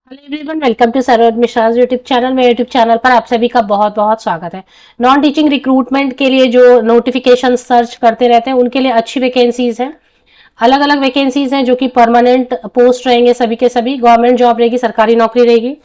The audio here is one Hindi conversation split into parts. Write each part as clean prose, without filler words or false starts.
Hello everyone, welcome to Saroj Mishra YouTube channel. मेरे यूट्यूब चैनल पर आप सभी का बहुत बहुत स्वागत है। नॉन टीचिंग रिक्रूटमेंट के लिए जो नोटिफिकेशन सर्च करते रहते हैं उनके लिए अच्छी वैकेंसीज हैं। अलग अलग वैकेंसीज हैं जो कि परमानेंट पोस्ट रहेंगे, सभी के सभी गवर्नमेंट जॉब रहेगी, सरकारी नौकरी रहेगी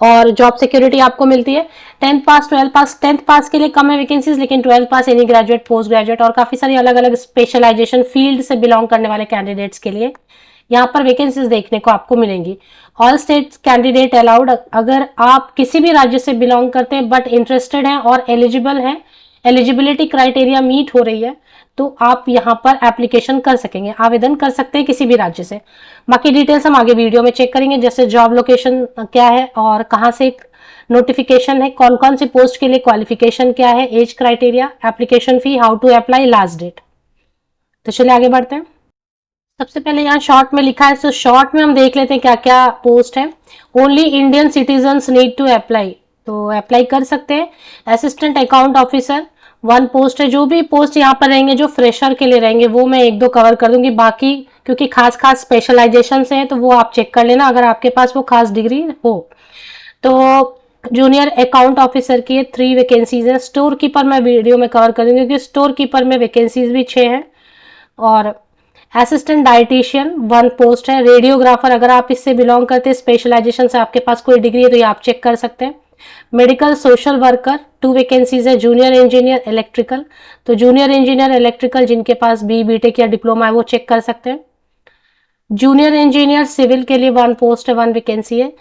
और जॉब सिक्योरिटी आपको मिलती है। 10th पास, 12th पास, 10th पास के लिए कम है वैकेंसीज, लेकिन 12th पास, एनी ग्रेजुएट, पोस्ट ग्रेजुएट और काफी सारी अलग अलग स्पेशलाइजेशन फील्ड से बिलोंग करने वाले कैंडिडेट्स के लिए यहाँ पर वैकेंसीज देखने को आपको मिलेंगी। All states candidate allowed. अगर आप किसी भी राज्य से बिलोंग करते हैं बट इंटरेस्टेड हैं और एलिजिबल हैं, एलिजिबिलिटी क्राइटेरिया मीट हो रही है, तो आप यहाँ पर एप्लीकेशन कर सकेंगे, आवेदन कर सकते हैं किसी भी राज्य से। बाकी डिटेल्स हम आगे वीडियो में चेक करेंगे, जैसे जॉब लोकेशन क्या है और कहाँ से नोटिफिकेशन है, कौन कौन सी पोस्ट के लिए क्वालिफिकेशन क्या है, age criteria, application fee, how to apply, last date. तो चलिए आगे बढ़ते हैं। सबसे पहले यहाँ शॉर्ट में लिखा है, तो शॉर्ट में हम देख लेते हैं क्या क्या पोस्ट है। Only Indian citizens need to apply, तो अप्लाई कर सकते हैं। असिस्टेंट अकाउंट ऑफिसर 1 पोस्ट है। जो भी पोस्ट यहाँ पर रहेंगे जो फ्रेशर के लिए रहेंगे वो मैं 1-2 कवर कर दूंगी, बाकी क्योंकि खास खास स्पेशलाइजेशन से है तो वो आप चेक कर लेना अगर आपके पास वो खास डिग्री हो तो। जूनियर अकाउंट ऑफिसर की 3 वैकेंसीज है। स्टोर कीपर मैं वीडियो में कवर कर दूंगी क्योंकि स्टोर कीपर में वैकेंसीज भी 6 हैं। और असिस्टेंट डाइटिशियन 1 पोस्ट है। रेडियोग्राफर, अगर आप इससे बिलोंग करते हैं, स्पेशलाइजेशन से आपके पास कोई डिग्री है तो ये आप चेक कर सकते हैं। मेडिकल सोशल वर्कर 2 वैकेंसीज है। जूनियर इंजीनियर इलेक्ट्रिकल, तो जूनियर इंजीनियर इलेक्ट्रिकल जिनके पास बीटेक या डिप्लोमा है वो चेक कर सकते हैं। जूनियर इंजीनियर सिविल के लिए 1 पोस्ट है, 1 वैकेंसी है।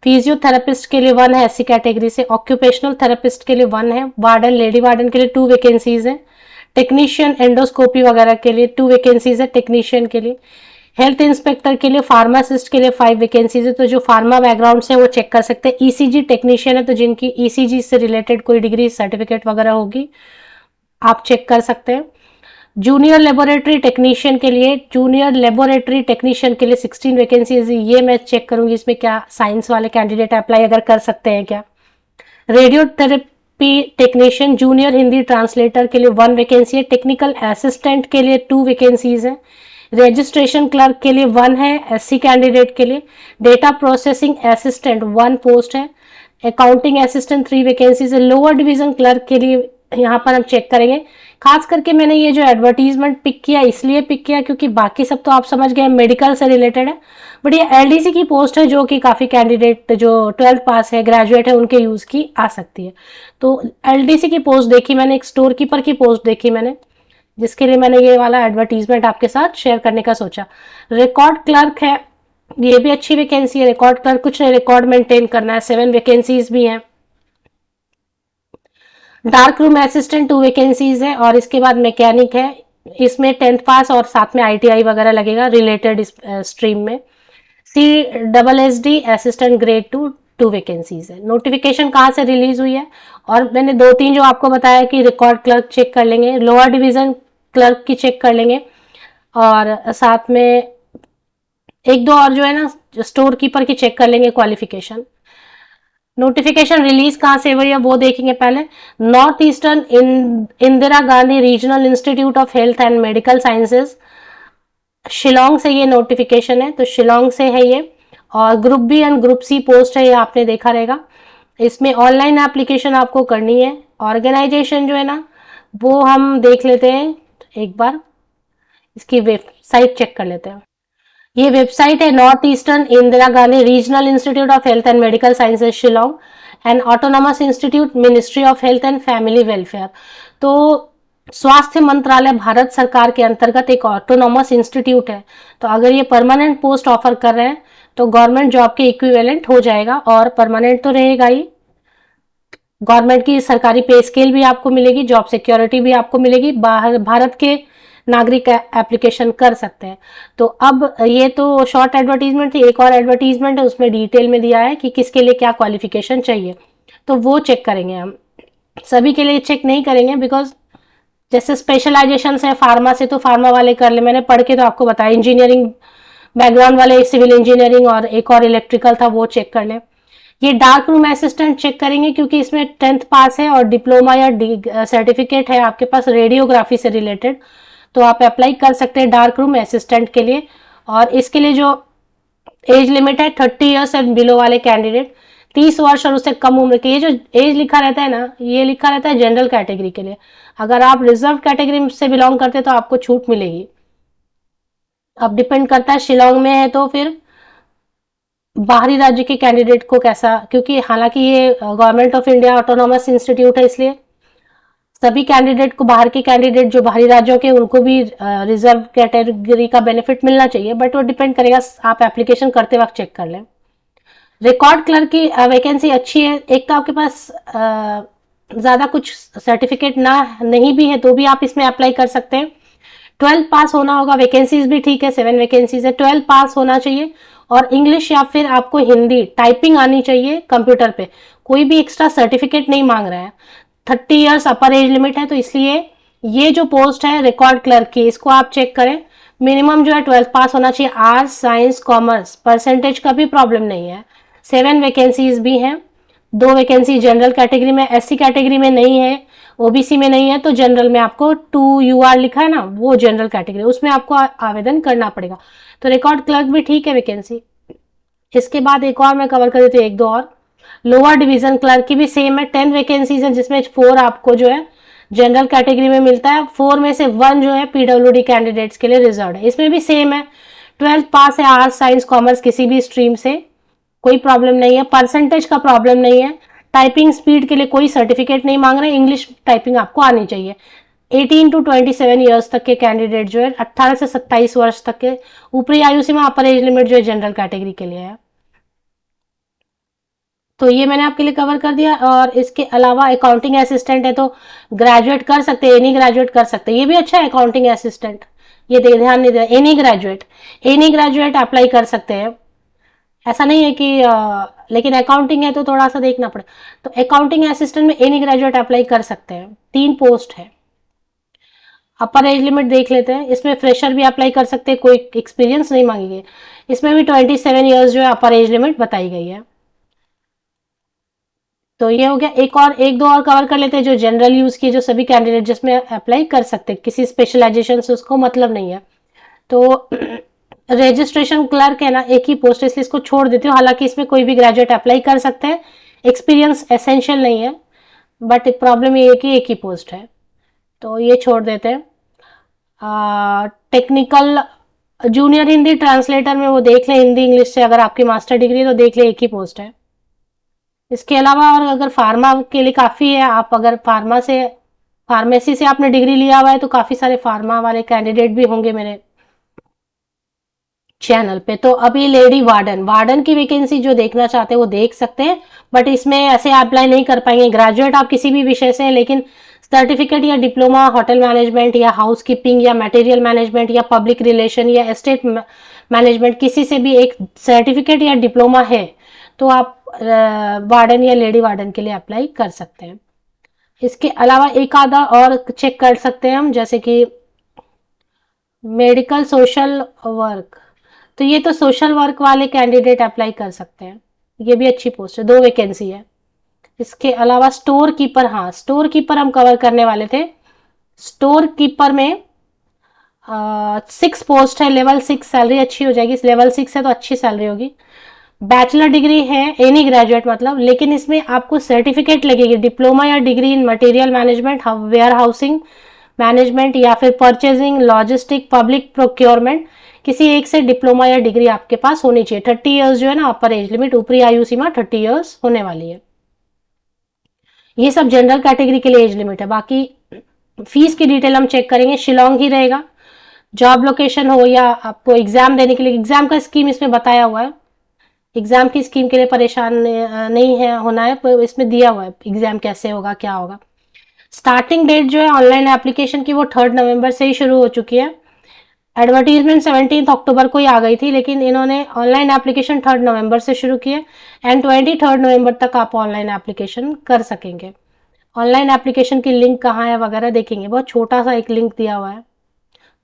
फिजियोथेरेपिस्ट के लिए 1 है एससी कैटेगरी से। ऑक्यूपेशनल थेरेपिस्ट के लिए 1 है। वार्डन, लेडी वार्डन के लिए 2 वैकेंसीज है। टेक्नीशियन एंडोस्कोपी वगैरह के लिए 2 वैकेंसीज है टेक्नीशियन के लिए। हेल्थ इंस्पेक्टर के लिए, फार्मासिस्ट के लिए 5 वैकेंसीज है। तो जो फार्मा बैकग्राउंड से वो चेक कर सकते हैं। ईसीजी टेक्नीशियन है तो जिनकी ईसीजी से रिलेटेड कोई डिग्री सर्टिफिकेट वगैरह होगी आप चेक कर सकते हैं। जूनियर लेबोरेटरी टेक्नीशियन के लिए, 16 वैकेंसीज, ये मैं चेक करूंगी इसमें क्या साइंस वाले कैंडिडेट अप्लाई अगर कर सकते हैं क्या। Radiotherapy technician junior Hindi translator के लिए 1 वैकेंसी है। टेक्निकल असिस्टेंट के लिए 2 वैकेंसीज हैं। रजिस्ट्रेशन क्लर्क के लिए 1 है एससी कैंडिडेट के लिए। डेटा प्रोसेसिंग असिस्टेंट 1 पोस्ट है। अकाउंटिंग असिस्टेंट 3 वैकेंसीज है। लोअर डिवीजन क्लर्क के लिए यहाँ पर हम चेक करेंगे। खास करके मैंने ये जो एडवर्टीजमेंट पिक किया इसलिए पिक किया क्योंकि बाकी सब तो आप समझ गए मेडिकल से रिलेटेड है, बट ये एलडीसी की पोस्ट है जो कि काफ़ी कैंडिडेट जो 12th पास है, ग्रेजुएट है, उनके यूज़ की आ सकती है। तो एलडीसी की पोस्ट देखी मैंने, एक स्टोर कीपर की पोस्ट देखी मैंने, जिसके लिए मैंने ये वाला एडवर्टीजमेंट आपके साथ शेयर करने का सोचा। रिकॉर्ड क्लर्क है, ये भी अच्छी वैकेंसी है। रिकॉर्ड क्लर्क कुछ नहीं, रिकॉर्ड मेंटेन करना है, 7 वैकेंसीज भी हैं। डार्क रूम असिस्टेंट 2 वैकेंसीज है। और इसके बाद मैकेनिक है, इसमें 10th पास और साथ में आईटीआई वगैरह लगेगा रिलेटेड स्ट्रीम में। CSSD असिस्टेंट ग्रेड 2 वैकेंसीज है। नोटिफिकेशन कहाँ से रिलीज हुई है, और मैंने 2-3 जो आपको बताया कि रिकॉर्ड क्लर्क चेक कर लेंगे, लोअर डिवीजन क्लर्क की चेक कर लेंगे, और साथ में 1-2 और जो है ना स्टोर कीपर की चेक कर लेंगे क्वालिफिकेशन। नोटिफिकेशन रिलीज कहाँ से हुई है वो देखेंगे पहले। North eastern Indira Gandhi regional institute of health and medical sciences, Shillong से ये नोटिफिकेशन है, तो शिलोंग से है ये। और group B and group C post है, ये आपने देखा रहेगा। इसमें ऑनलाइन एप्लीकेशन आपको करनी है। ऑर्गेनाइजेशन जो है ना वो हम देख लेते हैं एक बार, इसकी वेबसाइट चेक कर लेते हैं। ये वेबसाइट है north eastern Indira Gandhi regional institute of health and medical sciences Shillong and autonomous institute ministry of health and family welfare. तो स्वास्थ्य मंत्रालय भारत सरकार के अंतर्गत एक ऑटोनॉमस इंस्टीट्यूट है। तो अगर ये परमानेंट पोस्ट ऑफर कर रहे हैं तो गवर्नमेंट जॉब के इक्विवेलेंट हो जाएगा, और परमानेंट तो रहेगा ही। गवर्नमेंट की सरकारी पे स्केल भी आपको मिलेगी, जॉब सिक्योरिटी भी आपको मिलेगी। बाहर भारत के नागरिक एप्लीकेशन कर सकते हैं। तो अब ये तो शॉर्ट एडवर्टीजमेंट थी, एक और एडवर्टीजमेंट है उसमें डिटेल में दिया है कि किसके लिए क्या क्वालिफिकेशन चाहिए, तो वो चेक करेंगे हम। सभी के लिए चेक नहीं करेंगे बिकॉज जैसे स्पेशलाइजेशन है फार्मा से, तो फार्मा वाले कर ले, मैंने पढ़ के तो आपको बताया। इंजीनियरिंग बैकग्राउंड वाले सिविल इंजीनियरिंग और एक और इलेक्ट्रिकल था वो चेक कर ले। ये डार्क रूम असिस्टेंट चेक करेंगे क्योंकि इसमें 10th पास है और डिप्लोमा या सर्टिफिकेट है आपके पास रेडियोग्राफी से रिलेटेड, तो आप अप्लाई कर सकते हैं डार्क रूम असिस्टेंट के लिए। और इसके लिए जो एज लिमिट है 30 ईयर्स एंड बिलो वाले कैंडिडेट, 30 वर्ष और उससे कम उम्र के, ये जो एज लिखा रहता है ना, ये लिखा रहता है जनरल कैटेगरी के लिए। अगर आप रिजर्व कैटेगरी से बिलोंग करते हैं तो आपको छूट मिलेगी। अब डिपेंड करता है शिलोंग में है तो फिर बाहरी राज्य के कैंडिडेट को कैसा, क्योंकि हालांकि ये government of India autonomous institute है, इसलिए सभी कैंडिडेट को, बाहर के कैंडिडेट जो बाहरी राज्यों के, उनको भी रिजर्व कैटेगरी का बेनिफिट मिलना चाहिए, बट वो डिपेंड करेगा, आप एप्लीकेशन करते वक्त चेक कर लें। रिकॉर्ड क्लर्क की वैकेंसी अच्छी है। एक तो आपके पास ज़्यादा कुछ सर्टिफिकेट ना नहीं भी है तो भी आप इसमें अप्लाई कर सकते हैं। 12 पास होना होगा, वैकेंसीज भी ठीक है, 7 वैकेंसीज है, 12 पास होना चाहिए, और इंग्लिश या फिर आपको हिंदी टाइपिंग आनी चाहिए कंप्यूटर पे। कोई भी एक्स्ट्रा सर्टिफिकेट नहीं मांग रहा है। 30 ईयर्स अपर एज लिमिट है, तो इसलिए ये जो पोस्ट है रिकॉर्ड क्लर्क की, इसको आप चेक करें। मिनिमम जो है 12 पास होना चाहिए, आर्ट्स साइंस कॉमर्स, परसेंटेज का भी प्रॉब्लम नहीं है। 7 वैकेंसीज भी हैं, 2 वैकेंसी जनरल कैटेगरी में, एससी कैटेगरी में नहीं है, ओबीसी में नहीं है, तो जनरल में आपको 2 UR लिखा है ना, वो जनरल कैटेगरी, उसमें आपको आवेदन करना पड़ेगा। तो रिकॉर्ड क्लर्क भी ठीक है वैकेंसी। इसके बाद एक और मैं कवर कर देती हूँ, एक दो और। लोअर डिवीजन क्लर्क की भी सेम है, 10 वैकेंसीज है, जिसमें 4 आपको जो है जनरल कैटेगरी में मिलता है, 4 में से 1 जो है पीडब्ल्यूडी कैंडिडेट्स के लिए रिजर्व है। इसमें भी सेम है, 12 पास है, आर्ट्स साइंस कॉमर्स किसी भी स्ट्रीम से, कोई प्रॉब्लम नहीं है, परसेंटेज का प्रॉब्लम नहीं है, टाइपिंग स्पीड के लिए कोई सर्टिफिकेट नहीं मांग रहे, इंग्लिश टाइपिंग आपको आनी चाहिए। 18 to 27 ईयर्स तक के कैंडिडेट जो है, 18 से 27 वर्ष तक के, ऊपरी आयु सीमा अपर एज लिमिट जो है जनरल कैटेगरी के लिए है। तो ये मैंने आपके लिए कवर कर दिया। और इसके अलावा अकाउंटिंग असिस्टेंट है, तो ग्रेजुएट कर सकते हैं, एनी ग्रेजुएट कर सकते हैं, ये भी अच्छा है अकाउंटिंग असिस्टेंट। ये ध्यान नहीं दे, एनी ग्रेजुएट अप्लाई कर सकते हैं, ऐसा नहीं है कि लेकिन अकाउंटिंग है तो थोड़ा सा देखना पड़े। तो अकाउंटिंग असिस्टेंट में एनी ग्रेजुएट अप्लाई कर सकते हैं, 3 पोस्ट है। अपर एज लिमिट देख लेते हैं, इसमें फ्रेशर भी अप्लाई कर सकते हैं, कोई एक्सपीरियंस नहीं मांगेंगे। इसमें भी 27 ईयर्स जो है अपर एज लिमिट बताई गई है। तो ये हो गया। एक दो और कवर कर लेते हैं, जो जनरल यूज की, जो सभी कैंडिडेट जिसमें अप्लाई कर सकते हैं, किसी स्पेशलाइजेशन से उसको मतलब नहीं है। तो रजिस्ट्रेशन क्लर्क है ना, एक ही पोस्ट है, इसलिए इसको छोड़ देती हूँ। हालांकि इसमें कोई भी ग्रेजुएट अप्लाई कर सकते हैं, एक्सपीरियंस एसेंशियल नहीं है, बट एक प्रॉब्लम ये है कि एक ही पोस्ट है, तो ये छोड़ देते हैं। टेक्निकल जूनियर हिंदी ट्रांसलेटर में वो देख लें, हिंदी इंग्लिश से अगर आपकी मास्टर डिग्री है तो देख लें, एक ही पोस्ट है। इसके अलावा और अगर फार्मा के लिए काफ़ी है, आप अगर फार्मेसी से आपने डिग्री लिया हुआ है तो काफ़ी सारे फार्मा वाले कैंडिडेट भी होंगे मेरे चैनल पे। तो अभी लेडी वार्डन की वैकेंसी जो देखना चाहते हैं वो देख सकते हैं, बट इसमें ऐसे अप्लाई नहीं कर पाएंगे। ग्रेजुएट आप किसी भी विषय से हैं, लेकिन सर्टिफिकेट या डिप्लोमा होटल मैनेजमेंट या हाउस कीपिंग या मटेरियल मैनेजमेंट या पब्लिक रिलेशन या एस्टेट मैनेजमेंट, किसी से भी एक सर्टिफिकेट या डिप्लोमा है तो आप वार्डन या लेडी वार्डन के लिए अप्लाई कर सकते हैं। इसके अलावा एक आधा और चेक कर सकते हैं हम, जैसे कि मेडिकल सोशल वर्क, तो ये तो सोशल वर्क वाले कैंडिडेट अप्लाई कर सकते हैं, ये भी अच्छी पोस्ट है, 2 वैकेंसी है। इसके अलावा स्टोर कीपर, हाँ स्टोर कीपर हम कवर करने वाले थे। स्टोर कीपर में 6 पोस्ट है, लेवल 6, सैलरी अच्छी हो जाएगी, लेवल 6 है तो अच्छी सैलरी होगी। बैचलर डिग्री है, एनी ग्रेजुएट मतलब, लेकिन इसमें आपको सर्टिफिकेट लगेगी, डिप्लोमा या degree in material management, warehousing management या फिर परचेजिंग, लॉजिस्टिक, पब्लिक प्रोक्योरमेंट, किसी एक से डिप्लोमा या डिग्री आपके पास होनी चाहिए। 30 ईयर्स जो है ना अपर एज लिमिट, ऊपरी आयु सीमा 30 ईयर्स होने वाली है। ये सब जनरल कैटेगरी के लिए एज लिमिट है। बाकी फीस की डिटेल हम चेक करेंगे, शिलोंग ही रहेगा। जॉब लोकेशन हो या आपको एग्जाम देने के लिए, एग्जाम का स्कीम इसमें बताया हुआ है, एग्जाम की स्कीम के लिए परेशान नहीं है होना है, पर इसमें दिया हुआ है एग्जाम कैसे होगा क्या होगा। स्टार्टिंग डेट जो है ऑनलाइन एप्लीकेशन की वो 3 नवंबर से ही शुरू हो चुकी है। एडवर्टीजमेंट 17 अक्टूबर को ही आ गई थी, लेकिन इन्होंने ऑनलाइन एप्लीकेशन 3 नवंबर से शुरू की है, एंड 23 नवंबर तक आप ऑनलाइन एप्लीकेशन कर सकेंगे। ऑनलाइन एप्लीकेशन की लिंक कहाँ है वगैरह देखेंगे, बहुत छोटा सा एक लिंक दिया हुआ है,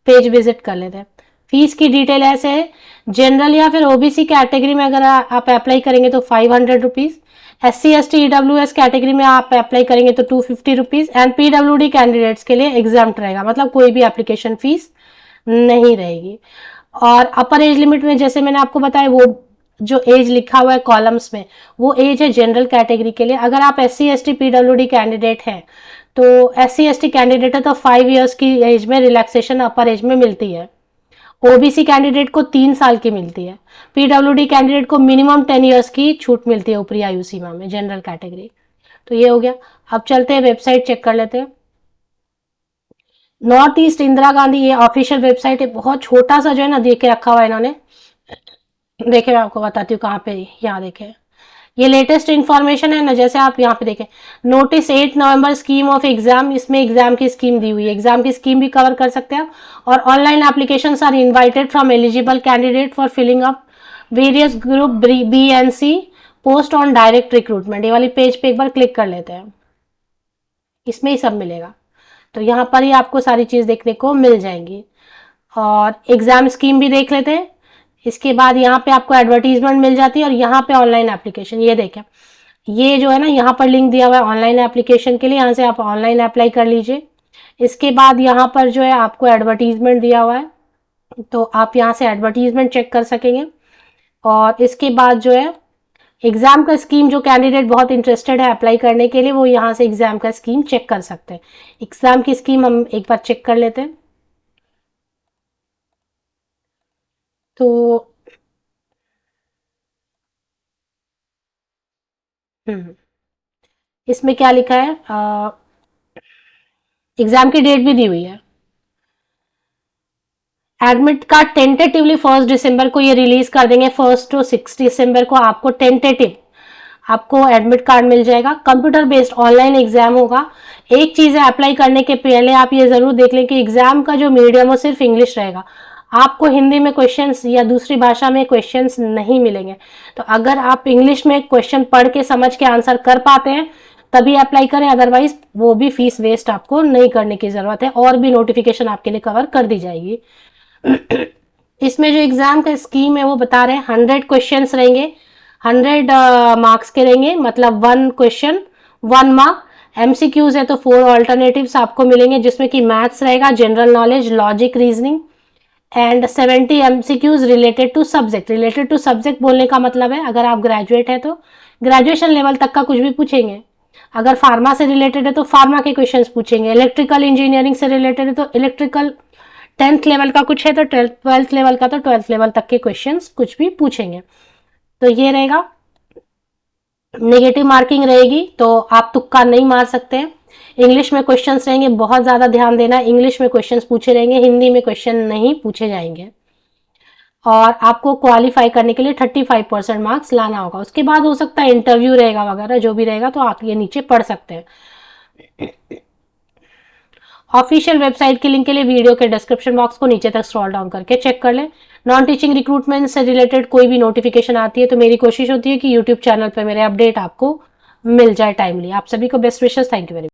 पेज विजिट कर लेते हैं। फीस की डिटेल ऐसे है, जनरल या फिर ओबीसी कैटेगरी में अगर आप अप्लाई करेंगे तो 500 rupees, SC ST EWS category में आप अप्लाई करेंगे तो 250 रुपीज़, एंड PWD कैंडिडेट्स के लिए एग्जाम्प्ट रहेगा, मतलब कोई भी एप्लीकेशन फीस नहीं रहेगी। और अपर एज लिमिट में जैसे मैंने आपको बताया वो जो एज लिखा हुआ है कॉलम्स में, वो एज है जनरल कैटेगरी के लिए। अगर आप SC ST PWD कैंडिडेट हैं तो SC ST कैंडिडेट है तो 5 इयर्स की एज में रिलैक्सेशन अपर एज में मिलती है। OBC कैंडिडेट को 3 साल की मिलती है। PWD कैंडिडेट को मिनिमम 10 इयर्स की छूट मिलती है ऊपरी आयु सीमा में, जनरल कैटेगरी। तो ये हो गया। अब चलते हैं वेबसाइट चेक कर लेते हैं। नॉर्थ ईस्ट इंदिरा गांधी, ये ऑफिशियल वेबसाइट है। बहुत छोटा सा जो है ना देख के रखा हुआ है इन्होंने। देखिए मैं आपको बताती हूँ कहाँ पे, यहाँ देखें, ये लेटेस्ट इन्फॉर्मेशन है ना। जैसे आप यहाँ पे देखें, notice 8 November scheme of exam, इसमें एग्जाम की स्कीम दी हुई है। एग्जाम की स्कीम भी कवर कर सकते हैं आप। और online applications are invited from eligible candidate for filling up various group B and C post on direct recruitment. ये वाली पेज पे एक बार क्लिक कर लेते हैं, इसमें ही सब मिलेगा। तो यहाँ पर ही आपको सारी चीज़ देखने को मिल जाएंगी। और एग्जाम स्कीम भी देख लेते हैं। इसके बाद यहाँ पे आपको एडवर्टीजमेंट मिल जाती है और यहाँ पे ऑनलाइन एप्लीकेशन, ये देखें, ये जो है ना यहाँ पर लिंक दिया हुआ है ऑनलाइन एप्लीकेशन के लिए, यहाँ से आप ऑनलाइन अप्लाई कर लीजिए। इसके बाद यहाँ पर जो है आपको एडवर्टीजमेंट दिया हुआ है, तो आप यहाँ से एडवर्टीजमेंट चेक कर सकेंगे। और इसके बाद जो है एग्जाम का स्कीम, जो कैंडिडेट बहुत इंटरेस्टेड है अप्लाई करने के लिए, वो यहाँ से एग्जाम का स्कीम चेक कर सकते हैं। एग्जाम की स्कीम हम एक बार चेक कर लेते हैं। तो इसमें क्या लिखा है, एग्जाम की डेट भी दी हुई है। एडमिट कार्ड टेंटेटिवली 1 दिसंबर को ये रिलीज कर देंगे। 1 to 6 दिसंबर को आपको टेंटेटिव आपको एडमिट कार्ड मिल जाएगा। कंप्यूटर बेस्ड ऑनलाइन एग्जाम होगा। एक चीज है, अप्लाई करने के पहले आप ये जरूर देख लें कि एग्जाम का जो मीडियम हो सिर्फ इंग्लिश रहेगा। आपको हिंदी में क्वेश्चंस या दूसरी भाषा में क्वेश्चंस नहीं मिलेंगे। तो अगर आप इंग्लिश में क्वेश्चन पढ़ के समझ के आंसर कर पाते हैं तभी अप्लाई करें, अदरवाइज वो भी फीस वेस्ट आपको नहीं करने की जरूरत है, और भी नोटिफिकेशन आपके लिए कवर कर दी जाएगी। इसमें जो एग्जाम का स्कीम है वो बता रहे हैं 100 क्वेश्चंस रहेंगे, 100 मार्क्स के रहेंगे, मतलब 1 क्वेश्चन 1 मार्क। MCQs है तो 4 ऑल्टरनेटिव्स आपको मिलेंगे, जिसमें कि मैथ्स रहेगा, general knowledge, logic, reasoning and 70 MCQs related to subject. Related to subject बोलने का मतलब है अगर आप ग्रेजुएट है तो ग्रेजुएशन लेवल तक का कुछ भी पूछेंगे। अगर फार्मा से रिलेटेड है तो फार्मा के क्वेश्चंस पूछेंगे। इलेक्ट्रिकल इंजीनियरिंग से रिलेटेड है तो इलेक्ट्रिकल 10th लेवल का कुछ है तो 12th लेवल का, तो 12th लेवल तक के क्वेश्चंस कुछ भी पूछेंगे। तो ये रहेगा। नेगेटिव मार्किंग रहेगी तो आप तुक्का नहीं मार सकते हैं। इंग्लिश में क्वेश्चंस रहेंगे, बहुत ज़्यादा ध्यान देना, इंग्लिश में क्वेश्चंस पूछे रहेंगे, हिंदी में क्वेश्चन नहीं पूछे जाएंगे। और आपको क्वालिफाई करने के लिए 35% मार्क्स लाना होगा। उसके बाद हो सकता है इंटरव्यू रहेगा वगैरह, जो भी रहेगा तो आप ये नीचे पढ़ सकते हैं। ऑफिशियल वेबसाइट के लिंक के लिए वीडियो के डिस्क्रिप्शन बॉक्स को नीचे तक स्क्रॉल डाउन करके चेक कर लें। नॉन टीचिंग रिक्रूटमेंट से रिलेटेड कोई भी नोटिफिकेशन आती है तो मेरी कोशिश होती है कि यूट्यूब चैनल पर मेरे अपडेट आपको मिल जाए टाइमली। आप सभी को best wishes, thank you very much.